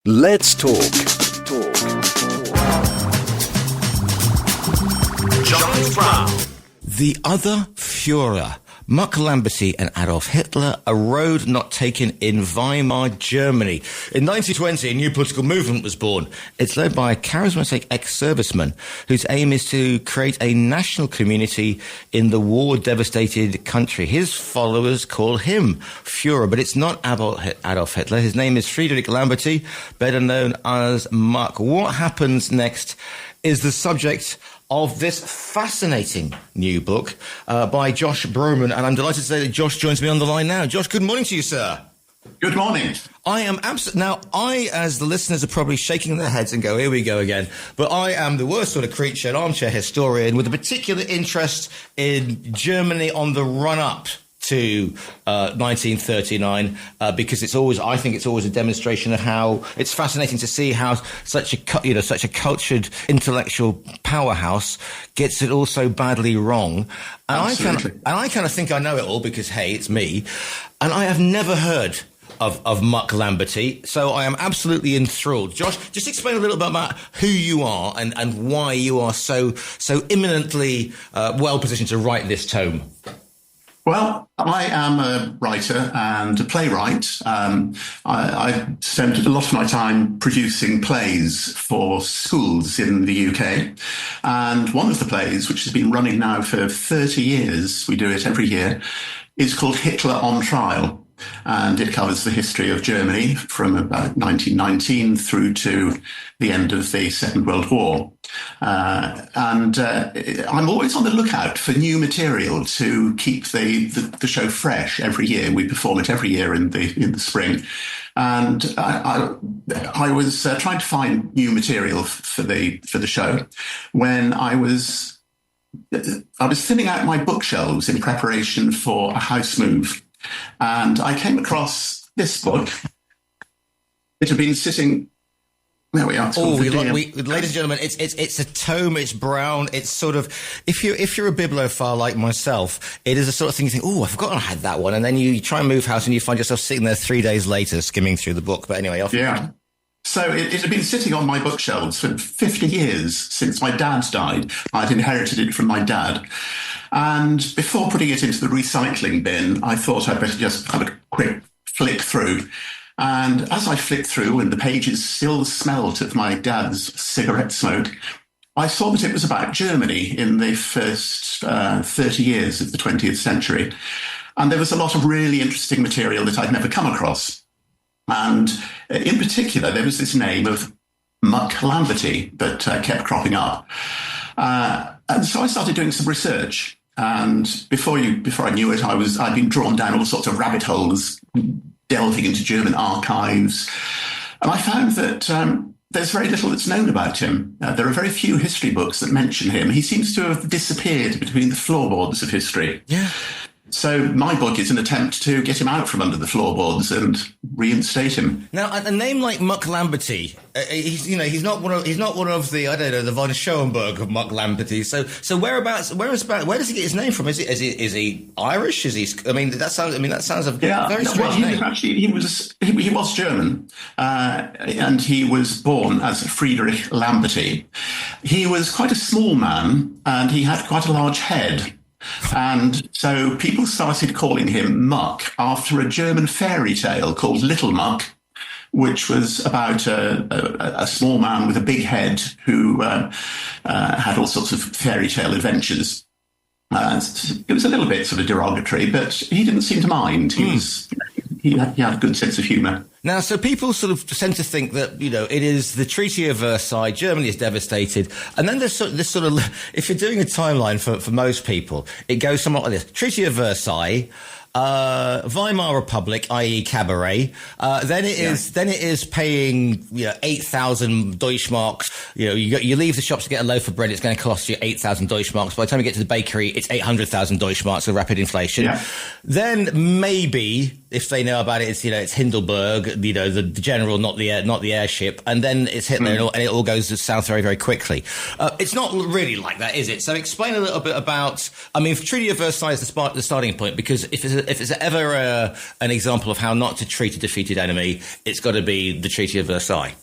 Let's talk. John Brown. The other Führer, Muck-Lamberty and Adolf Hitler, a road not taken in Weimar, Germany. In 1920, a new political movement was born. It's led by a charismatic ex-serviceman whose aim is to create a national community in the war-devastated country. His followers call him Führer, but it's not Adolf Hitler. His name is Friedrich Lamberty, better known as Muck. What happens next is the subject of this fascinating new book by Josh Brooman, and I'm delighted to say that Josh joins me on the line now. Josh, good morning to you, sir. Good morning. I am now, as the listeners are probably shaking their heads and go, here we go again, but I am the worst sort of creature, an armchair historian with a particular interest in Germany on the run-up to 1939, because I think it's always a demonstration of how it's fascinating to see how such a cultured intellectual powerhouse gets it all so badly wrong. And I kind of think I know it all because, hey, it's me, and I have never heard of Muck-Lamberty, so I am absolutely enthralled. Josh, just explain a little bit about who you are and why you are so imminently well positioned to write this tome. Well, I am a writer and a playwright. I spent a lot of my time producing plays for schools in the UK. And one of the plays, which has been running now for 30 years, we do it every year, is called Hitler on Trial. And it covers the history of Germany from about 1919 through to the end of the Second World War. I'm always on the lookout for new material to keep the show fresh every year. We perform it every year in the spring. And I was trying to find new material for the show when I was thinning out my bookshelves in preparation for a house move. And I came across this book. It had been sitting. There we are. Ladies and gentlemen, it's a tome. It's brown. It's sort of, if you're a bibliophile like myself, it is a sort of thing you think, oh, I've forgotten I had that one, and then you try and move house and you find yourself sitting there 3 days later skimming through the book. But anyway, off. Yeah. So it had been sitting on my bookshelves for 50 years since my dad died. I'd inherited it from my dad. And before putting it into the recycling bin, I thought I'd better just have a quick flick through. And as I flicked through and the pages still smelled of my dad's cigarette smoke, I saw that it was about Germany in the first 30 years of the 20th century. And there was a lot of really interesting material that I'd never come across. And in particular, there was this name of Muck-Lamberty that kept cropping up. And so I started doing some research. And before I knew it, I'd been drawn down all sorts of rabbit holes, delving into German archives. And I found that there's very little that's known about him. There are very few history books that mention him. He seems to have disappeared between the floorboards of history. Yeah. So my book is an attempt to get him out from under the floorboards and reinstate him. Now, a name like Muck-Lamberty, he's not one of the, I don't know, the von Schoenberg of Muck-Lamberty. So where does he get his name from? Is he Irish? Is he? I mean, that sounds a very strange name. He was German, and he was born as Friedrich Lamberty. He was quite a small man, and he had quite a large head. And so people started calling him Muck after a German fairy tale called Little Muck, which was about a small man with a big head who had all sorts of fairy tale adventures. It was a little bit sort of derogatory, but he didn't seem to mind. He had a good sense of humour. Now, so people sort of tend to think that, it is the Treaty of Versailles, Germany is devastated. And then there's this sort of, if you're doing a timeline for most people, it goes somewhat like this. Treaty of Versailles, Weimar Republic, i.e. cabaret. Then it is paying 8,000 Deutschmarks. You leave the shops to get a loaf of bread. It's going to cost you 8,000 Deutschmarks. By the time you get to the bakery, it's 800,000 Deutschmarks of rapid inflation. Yeah. Then maybe, if they know about it, it's Hindelburg, the general, not the airship, and then it's Hitler, and it all goes south very, very quickly. It's not really like that, is it? So explain a little bit about. I mean, Treaty of Versailles is the starting point, because if it's ever an example of how not to treat a defeated enemy, it's got to be the Treaty of Versailles.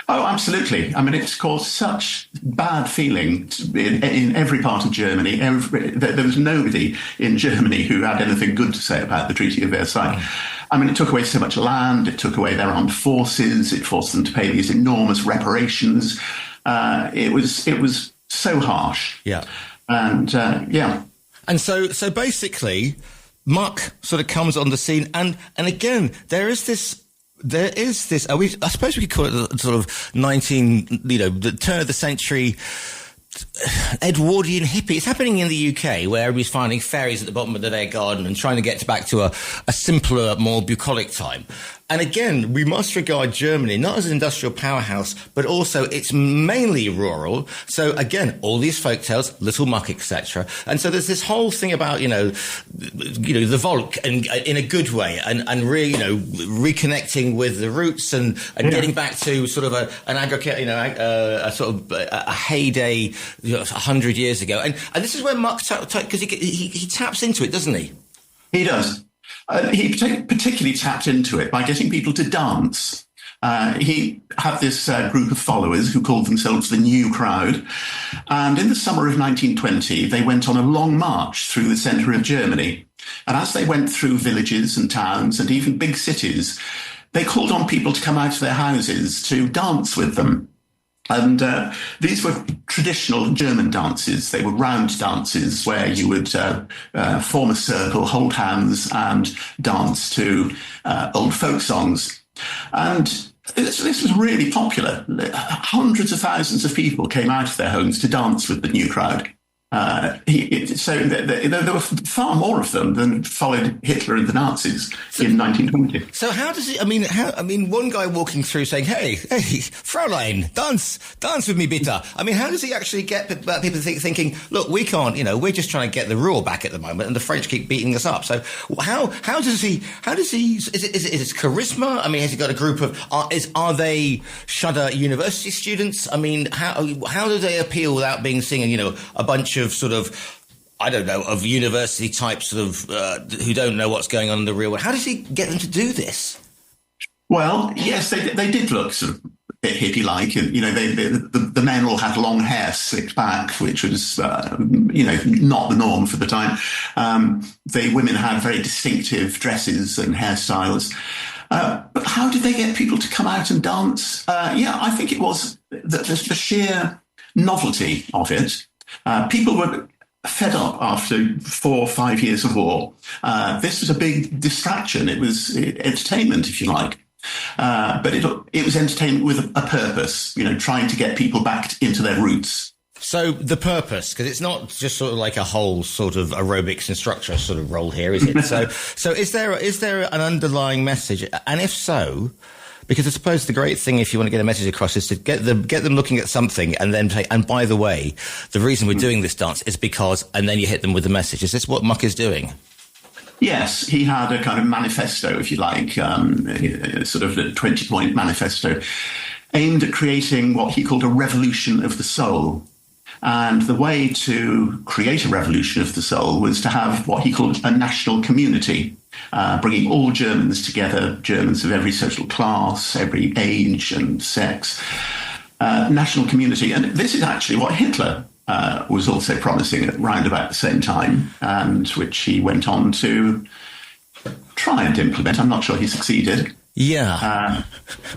Oh, absolutely. I mean, it's caused such bad feeling in every part of Germany. There was nobody in Germany who had anything good to say about the Treaty of Versailles. I mean, it took away so much land, it took away their armed forces, it forced them to pay these enormous reparations. It was so harsh. Yeah. And, And so basically, Muck sort of comes on the scene, and again, there is this, I suppose we could call it the sort of the turn of the century Edwardian hippie. It's happening in the UK, where everybody's finding fairies at the bottom of their garden and trying to get back to a simpler, more bucolic time. And again, we must regard Germany not as an industrial powerhouse, but also it's mainly rural. So again, all these folk tales, Little Muck, etc. And so there's this whole thing about the Volk, and in a good way, and really reconnecting with the roots and getting back to sort of a heyday 100 years ago. And this is where Muck, because he taps into it, doesn't he? He does. He particularly tapped into it by getting people to dance. He had this group of followers who called themselves the New Crowd. And in the summer of 1920, they went on a long march through the centre of Germany. And as they went through villages and towns and even big cities, they called on people to come out of their houses to dance with them. And these were traditional German dances. They were round dances where you would form a circle, hold hands, and dance to old folk songs. And this was really popular. Hundreds of thousands of people came out of their homes to dance with the New Crowd. There were far more of them than followed Hitler and the Nazis in 1920. So how does it? I mean, one guy walking through saying, "Hey, Fräulein, dance with me, bitte." I mean, how does he actually get people thinking, "Look, we can't. We're just trying to get the rule back at the moment, and the French keep beating us up." So how does he? Is it charisma? I mean, has he got a group of? Are they Shudder University students? I mean, how do they appeal without being singing? A bunch of sort of, I don't know, of university types sort of who don't know what's going on in the real world. How does he get them to do this? Well, yes, they did look sort of a bit hippie-like. The men all had long hair slicked back, which was, not the norm for the time. The women had very distinctive dresses and hairstyles. But how did they get people to come out and dance? I think it was the sheer novelty of it. People were fed up after 4 or 5 years of war. This was a big distraction. It was entertainment, if you like. But it was entertainment with a purpose, trying to get people back into their roots. So the purpose, because it's not just sort of like a whole sort of aerobics instructor sort of role here, is it? So is there an underlying message? And if so, because I suppose the great thing, if you want to get a message across, is to get them looking at something and then say, and by the way, the reason we're doing this dance is because, and then you hit them with the message. Is this what Muck is doing? Yes, he had a kind of manifesto, if you like, sort of a 20-point manifesto aimed at creating what he called a revolution of the soul. And the way to create a revolution of the soul was to have what he called a national community, bringing all Germans together, Germans of every social class, every age and sex, national community. And this is actually what Hitler was also promising at round about the same time, and which he went on to try and implement. I'm not sure he succeeded. Yeah.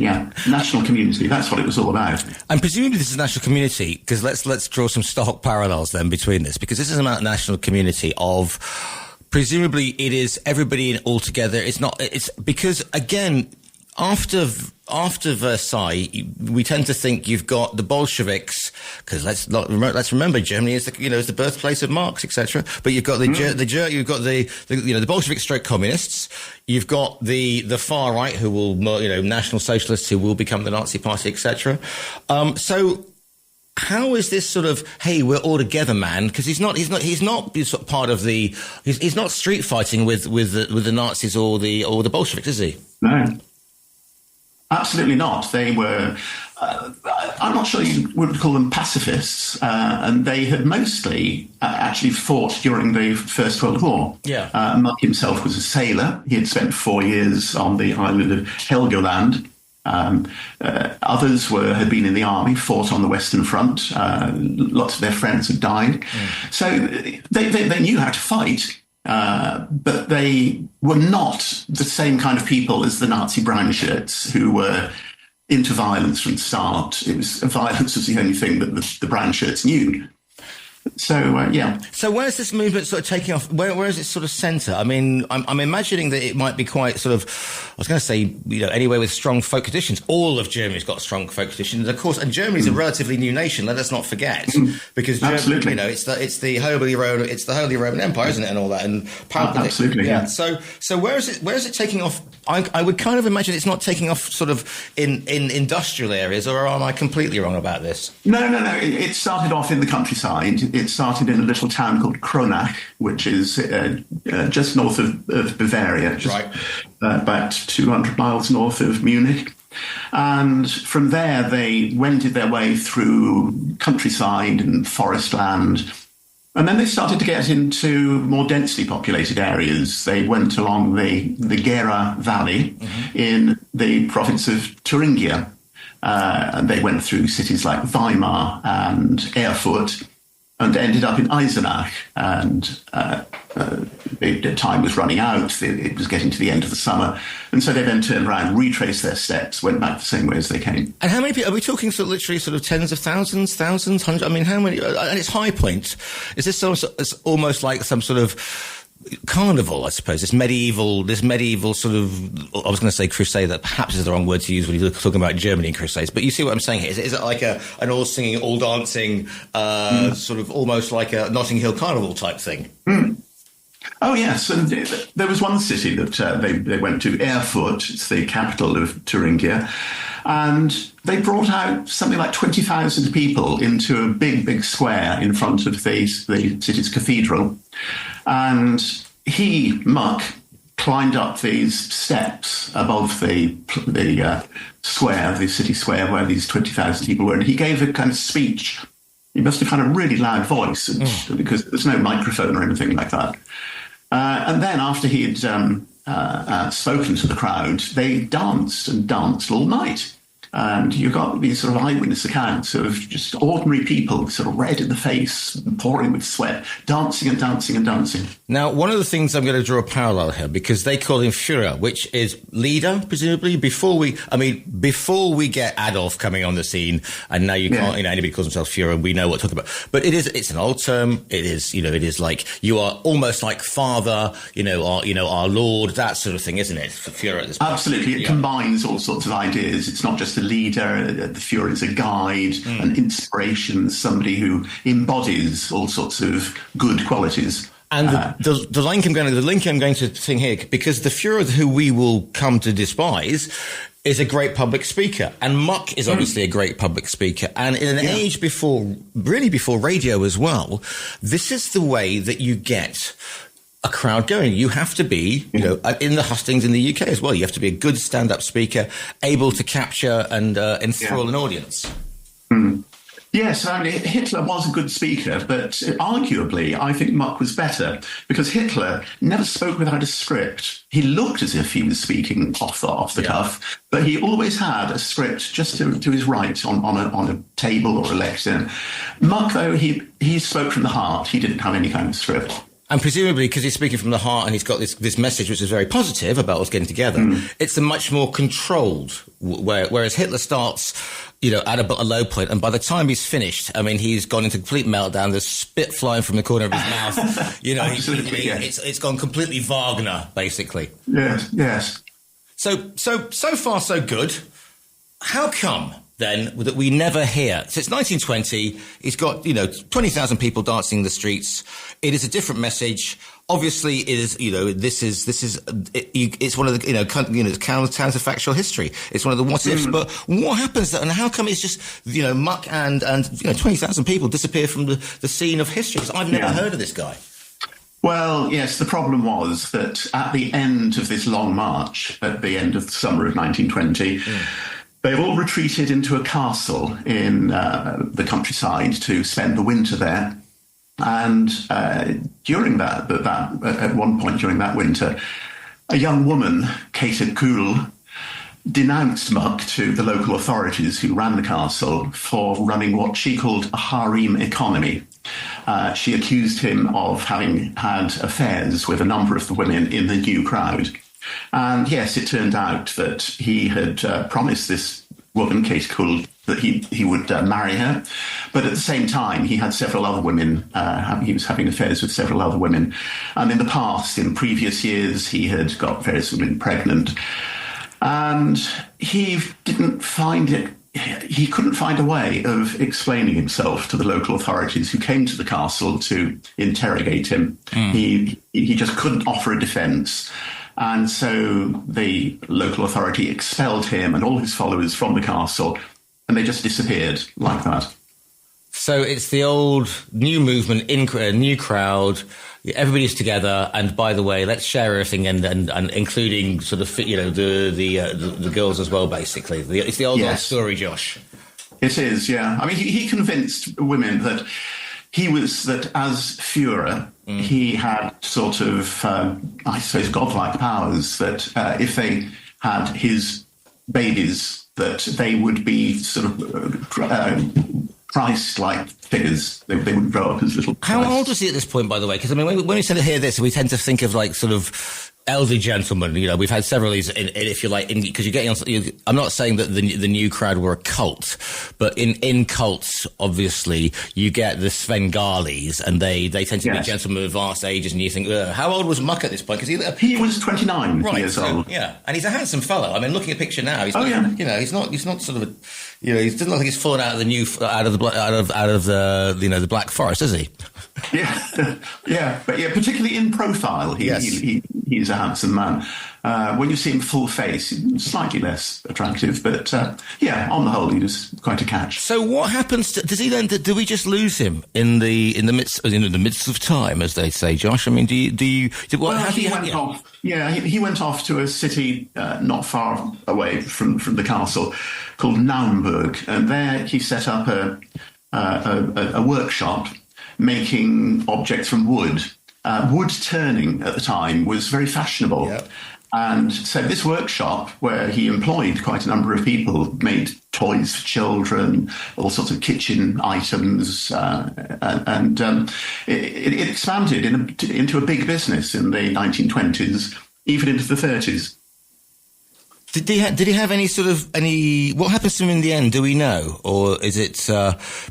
National community. That's what it was all about. And presumably this is national community, because let's draw some stark parallels then between this, because this is about national community of, presumably it is everybody in all together. It's because again, after Versailles, we tend to think you've got the Bolsheviks, because let's remember Germany is the birthplace of Marx, etc. But you've got the Bolshevik stroke communists. You've got the far right who will National Socialists who will become the Nazi Party, etc. So how is this sort of, hey, we're all together, man? Because he's not sort of part of he's not street fighting with the Nazis or the Bolsheviks, is he? No. Absolutely not. They were, I'm not sure you would call them pacifists, and they had mostly actually fought during the First World War. Yeah. Muck himself was a sailor. He had spent 4 years on the island of Helgoland. Others had been in the army, fought on the Western Front. Lots of their friends had died. So they knew how to fight. But they were not the same kind of people as the Nazi brown shirts who were into violence from the start. Violence was the only thing that the brown shirts knew. So, yeah. So where's this movement sort of taking off? Where is it sort of centre? I mean, I'm imagining that it might be quite sort of, I was going to say, anywhere with strong folk traditions. All of Germany's got strong folk traditions, of course, and Germany's a relatively new nation, let us not forget. Because Germany, it's the Holy Roman Empire, isn't it, and all that, and power. Absolutely, yeah. So where is it taking off? I would kind of imagine it's not taking off sort of in industrial areas, or am I completely wrong about this? No. It started off in the countryside. It started in a little town called Kronach, which is just north of Bavaria, about 200 miles north of Munich. And from there, they wended their way through countryside and forest land. And then they started to get into more densely populated areas. They went along the Germa Valley in the province of Thuringia. And they went through cities like Weimar and Erfurt, and ended up in Eisenach, and the time was running out. It was getting to the end of the summer, and so they then turned around, retraced their steps, went back the same way as they came. And how many people are we talking? Literally, tens of thousands, hundreds. I mean, how many? And its high point is this? It's almost like some sort of carnival, I suppose. This medieval sort of, I was going to say crusade, that perhaps is the wrong word to use when you're talking about Germany and crusades, but you see what I'm saying here. Is it like an all singing, all dancing, sort of almost like a Notting Hill carnival type thing? Oh, yes. And there was one city that they went to, Erfurt. It's the capital of Thuringia. And they brought out something like 20,000 people into a big square in front of the city's cathedral. And Muck, climbed up these steps above the square, the city square where these 20,000 people were, and he gave a kind of speech. He must have had a really loud voice because there's no microphone or anything like that. And then after he had spoken to the crowd, they danced all night. And you got these sort of eyewitness accounts of just ordinary people, sort of red in the face, pouring with sweat, dancing and dancing and dancing. Now, one of the things I'm going to draw a parallel here, because they call him Führer, which is leader, presumably, before we get Adolf coming on the scene, and now you can't, anybody calls himself Führer, we know what to talk about. But it's an old term. It is like, you are almost like father, our Lord, that sort of thing, isn't it? For Führer at this point. Absolutely. It combines all sorts of ideas. It's not just the leader, the Führer is a guide, an inspiration, somebody who embodies all sorts of good qualities. And the link I'm going to sing here, because the Führer who we will come to despise is a great public speaker, and Muck is obviously a great public speaker. And in an age before radio as well, this is the way that you get a crowd going. You have to be, in the hustings in the UK as well, you have to be a good stand-up speaker, able to capture and enthrall an audience. Yes, I mean, Hitler was a good speaker, but arguably, I think Muck was better, because Hitler never spoke without a script. He looked as if he was speaking off the cuff, but he always had a script just to his right on a table or a lectern. Muck, though, he spoke from the heart. He didn't have any kind of script. And presumably, because he's speaking from the heart and he's got this message which is very positive about us getting together, it's a much more controlled, whereas Hitler starts, at a low point, and by the time he's finished, I mean, he's gone into complete meltdown, there's spit flying from the corner of his mouth, Absolutely, it's gone completely Wagner, basically. Yes. So far, so good. How come then that we never hear? Since 1920, he's got, 20,000 people dancing in the streets. It is a different message. Obviously, it is, it's one of the, counterfactual history. It's one of the what ifs. But what happens and how come it's just, Muck and 20,000 people disappear from the scene of history? Because I've never heard of this guy. Well, yes, the problem was that at the end of this long march, at the end of the summer of 1920, they all retreated into a castle in the countryside to spend the winter there. And during that, at one point during that winter, a young woman, Kate Cool, denounced Muck to the local authorities who ran the castle for running what she called a harem economy. She accused him of having had affairs with a number of the women in the new crowd. And yes, it turned out that he had promised this woman, Kate Cool, that he would marry her. But at the same time, he had several other women. He was having affairs with several other women. And in the past, in previous years, he had got various women pregnant. And he couldn't find a way of explaining himself to the local authorities who came to the castle to interrogate him. He just couldn't offer a defence. And so the local authority expelled him and all his followers from the castle, and they just disappeared like that. So it's the old new movement, new crowd, everybody's together, and by the way, let's share everything, and including sort of the girls as well. Basically, it's the old story, Josh. It is, yeah. I mean, he convinced women that as Führer, he had sort of, I suppose, godlike powers. That if they had his babies, that they would be sort of Christ-like figures. They wouldn't grow up as little Christ. How old was he at this point, by the way? Because, I mean, when we tend to hear this, we tend to think of, like, sort of elderly gentlemen. You know, we've had several of these, if you like, because you're getting on. I'm not saying that the new crowd were a cult, but in cults, obviously, you get the Svengalis, and they tend to be gentlemen of advanced ages, and you think, how old was Muck at this point? Because he was 29 years old. Yeah, and he's a handsome fellow. I mean, looking at a picture now, he's he's not sort of he doesn't look like he's fallen out of the Black Forest, is he? Yeah, but particularly in profile, he's a handsome man. When you see him full face, he's slightly less attractive, but on the whole, he was quite a catch. So, what happens? Does he then? Do we just lose him in the midst of time, as they say, Josh? I mean, he went off to a city not far away from the castle called Naumburg, and there he set up a workshop making objects from wood. Wood turning at the time was very fashionable. Yep. And so this workshop, where he employed quite a number of people, made toys for children, all sorts of kitchen items, and it expanded into a big business in the 1920s, even into the 30s. Did he have what happens to him in the end? Do we know? Or is it,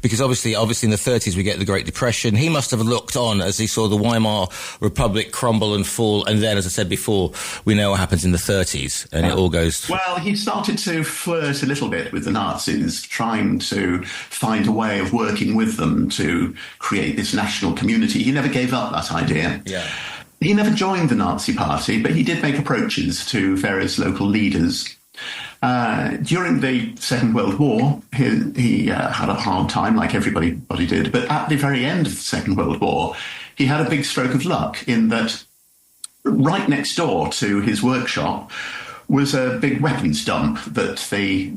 because obviously in the 30s we get the Great Depression. He must have looked on as he saw the Weimar Republic crumble and fall. And then, as I said before, we know what happens in the 30s and it all goes. Well, he started to flirt a little bit with the Nazis, trying to find a way of working with them to create this national community. He never gave up that idea. Yeah. He never joined the Nazi Party, but he did make approaches to various local leaders. During the Second World War, he had a hard time, like everybody did. But at the very end of the Second World War, he had a big stroke of luck in that right next door to his workshop was a big weapons dump that the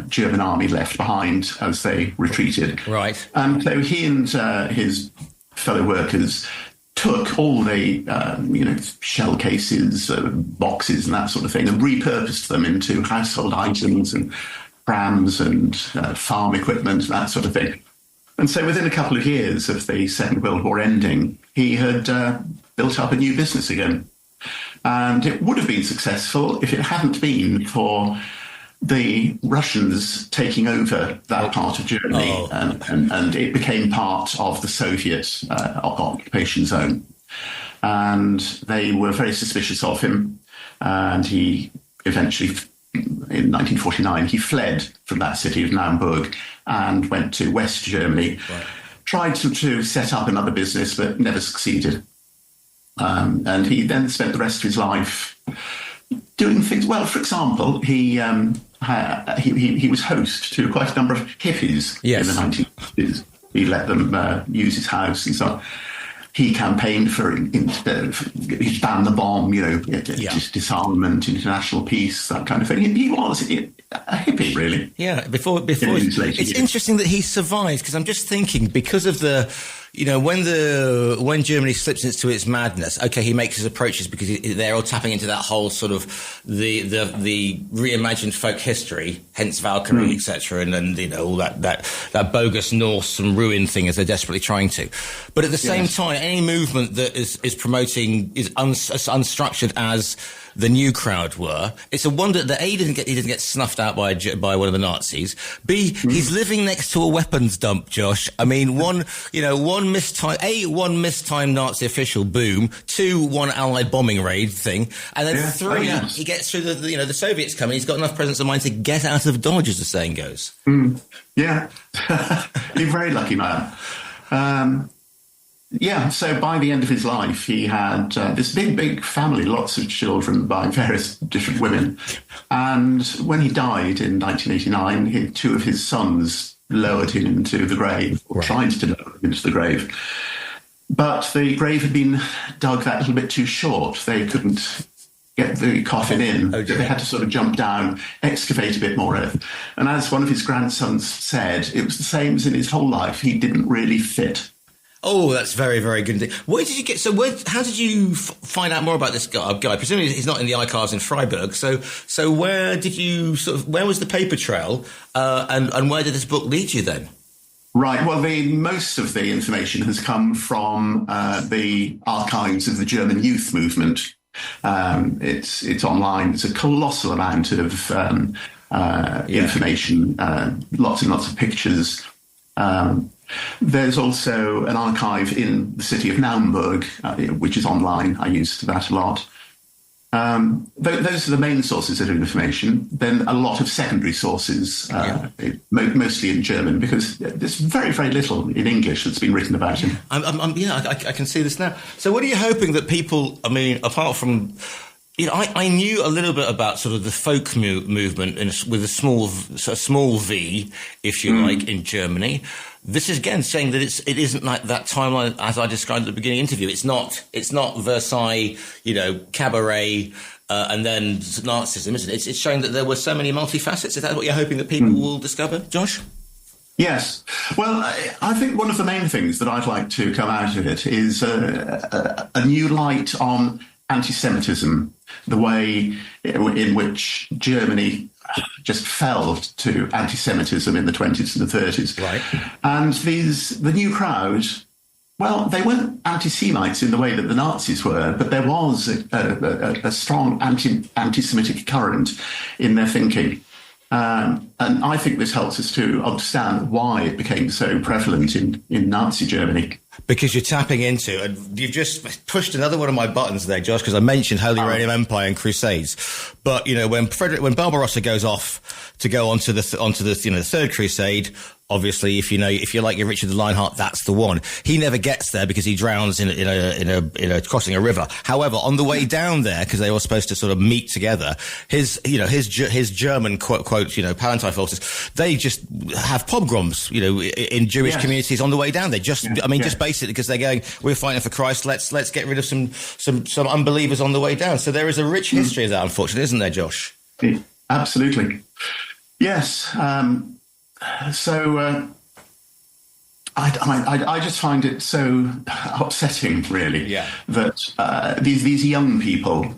German army left behind as they retreated. Right. And so he and his fellow workers took all the, shell cases, boxes and that sort of thing and repurposed them into household items and prams and farm equipment, that sort of thing. And so within a couple of years of the Second World War ending, he had built up a new business again. And it would have been successful if it hadn't been for the Russians taking over that part of Germany, and it became part of the Soviet occupation zone. And they were very suspicious of him. And he eventually, in 1949, he fled from that city of Naumburg and went to West Germany, tried to set up another business, but never succeeded. And he then spent the rest of his life doing things. Well, for example, he was host to quite a number of hippies in the 1950s. He let them use his house and so on. he campaigned for he banned the bomb, just disarmament, international peace, that kind of thing. He was a hippie, really. Yeah, before it's interesting that he survived, because I'm just thinking, because of the, when Germany slips into its madness, okay, he makes his approaches because they're all tapping into that whole sort of the reimagined folk history, hence Valkyrie, etc., and all that bogus Norse and ruin thing as they're desperately trying to. But at the same time, any movement that is promoting is as unstructured as the new crowd were. It's a wonder that A, he doesn't get snuffed out by one of the Nazis. B, he's living next to a weapons dump, Josh. I mean, one mistimed Nazi official, boom. 2, one Allied bombing raid thing, and then 3, he gets through the Soviets coming. He's got enough presence of mind to get out of Dodge, as the saying goes. Yeah, you're a very lucky man. So by the end of his life, he had this big family, lots of children by various different women. And when he died in 1989, 2 of his sons lowered him into the grave, or tried to lower him into the grave. But the grave had been dug that little bit too short. They couldn't get the coffin in. They had to sort of jump down, excavate a bit more earth. And as one of his grandsons said, it was the same as in his whole life. He didn't really fit. Oh, that's very, very good. Where did you get? So, how did you find out more about this guy? Presumably, he's not in the archives in Freiburg. So where did you where was the paper trail, and where did this book lead you then? Right. Well, most of the information has come from the archives of the German youth movement. It's online. It's a colossal amount of information, lots and lots of pictures. There's also an archive in the city of Naumburg, which is online. I use that a lot. Those are the main sources of information. Then a lot of secondary sources, mostly in German, because there's very, very little in English that's been written about him. I can see this now. So what are you hoping that people, apart from... I knew a little bit about sort of the folk movement with a small v, if you like, in Germany. This is again saying that it isn't like that timeline as I described at the beginning of the interview. It's not Versailles, cabaret, and then Nazism, isn't it? It's showing that there were so many multifacets. Is that what you're hoping that people will discover, Josh? Yes. Well, I think one of the main things that I'd like to come out of it is a new light on anti-Semitism, the way in which Germany just fell to anti-Semitism in the 20s and the 30s. Right. And the new crowd, well, they weren't anti-Semites in the way that the Nazis were, but there was a strong anti-Semitic current in their thinking. And I think this helps us to understand why it became so prevalent in Nazi Germany. Because you're tapping into, and you've just pushed another one of my buttons there, Josh, because I mentioned Holy Roman Empire and Crusades. But, when Barbarossa goes off to go onto the Third Crusade, obviously, if you're like your Richard the Lionheart, that's the one. He never gets there because he drowns in a crossing a river. However, on the way down there, because they were supposed to sort of meet together, his German quote Palatine forces, they just have pogroms, in Jewish communities on the way down. They just basically because they're going, we're fighting for Christ. Let's get rid of some unbelievers on the way down. So there is a rich history of that, unfortunately, isn't there, Josh? Absolutely. Yes. So I just find it so upsetting, really, that these young people,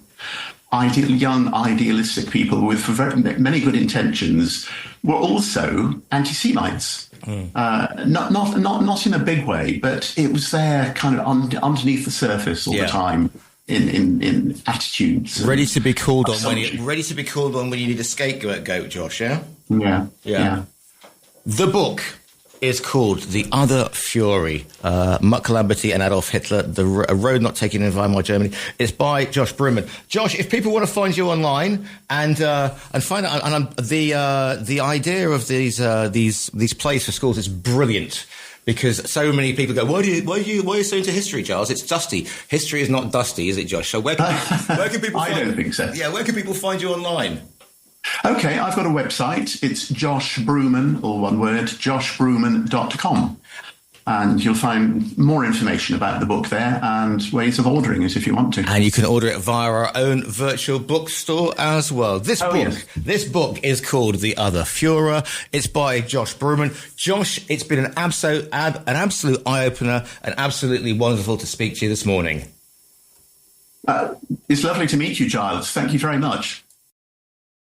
idealistic people with very many good intentions, were also anti-Semites. Not in a big way, but it was there, kind of underneath the surface all the time. In attitudes, ready to be called on when you need a scapegoat, Josh. Yeah. The book is called The Other Fury, Muck-Lamberty and Adolf Hitler, A Road Not Taken in Weimar, Germany. It's by Josh Brooman. Josh, if people want to find you online and find out, and the idea of these plays for schools is brilliant. Because so many people go, why are you so into history, Charles? It's dusty. History is not dusty, is it, Josh? So where can people I don't think so. Yeah, where can people find you online? Okay, I've got a website. It's Josh Brooman, all one word, joshbrooman.com. And you'll find more information about the book there and ways of ordering it if you want to. And you can order it via our own virtual bookstore as well. This book is called The Other Führer. It's by Josh Brooman. Josh, it's been an absolute eye-opener and absolutely wonderful to speak to you this morning. It's lovely to meet you, Giles. Thank you very much.